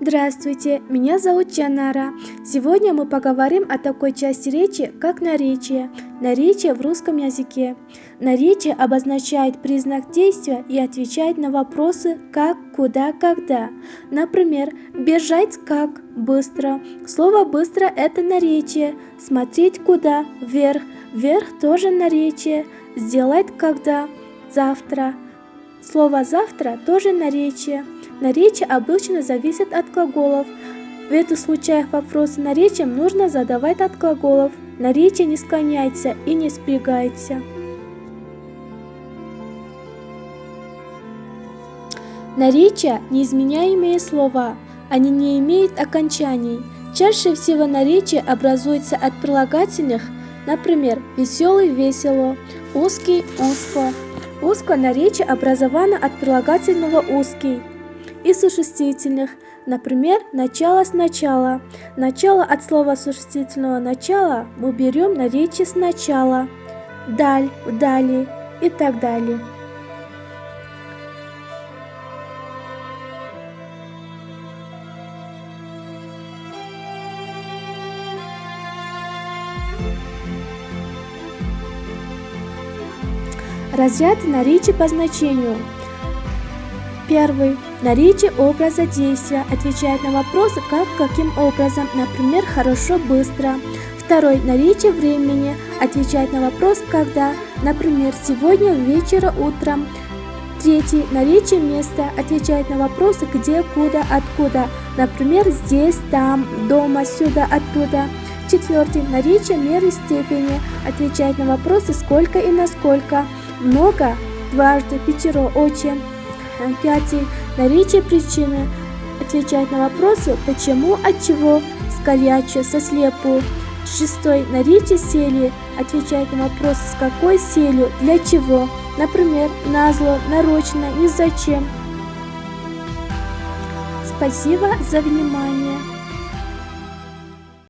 Здравствуйте, меня зовут Джанара. Сегодня мы поговорим о такой части речи, как наречие. Наречие в русском языке. Наречие обозначает признак действия и отвечает на вопросы как, куда, когда. Например, бежать как, быстро. Слово быстро – это наречие. Смотреть куда, вверх. Вверх тоже наречие. Сделать когда, завтра. Слово завтра тоже наречие. Наречие обычно зависит от глаголов. В этих случаях вопросы наречием нужно задавать от глаголов. Наречие не склоняется и не спрягается. Наречия – неизменяемые слова. Они не имеют окончаний. Чаще всего наречие образуется от прилагательных, например, веселый – весело, узкий – узко. Узкое наречие образовано от прилагательного узкий и существительных, например, начало сначала. Начало от слова существительного начала мы берем наречие сначала, даль, вдали и так далее. Разряды наречий по значению. Первый. Наречие образа действия отвечает на вопросы как, каким образом, например, хорошо, быстро. Второй. Наречие времени отвечает на вопрос когда, например, сегодня, вечера, утром. Третий. Наречие места отвечает на вопросы где, куда, откуда, например, здесь, там, дома, сюда, оттуда. Четвертый. Наречие меры степени отвечает на вопросы сколько и насколько, много, дважды, пятеро, очень. Пятый. Наречие причины отвечает на вопросы почему, от чего, скоряче, со слепу. Шестой. Наречие цели отвечает на вопросы с какой целью, для чего, например, назло, нарочно, ни зачем. Спасибо за внимание.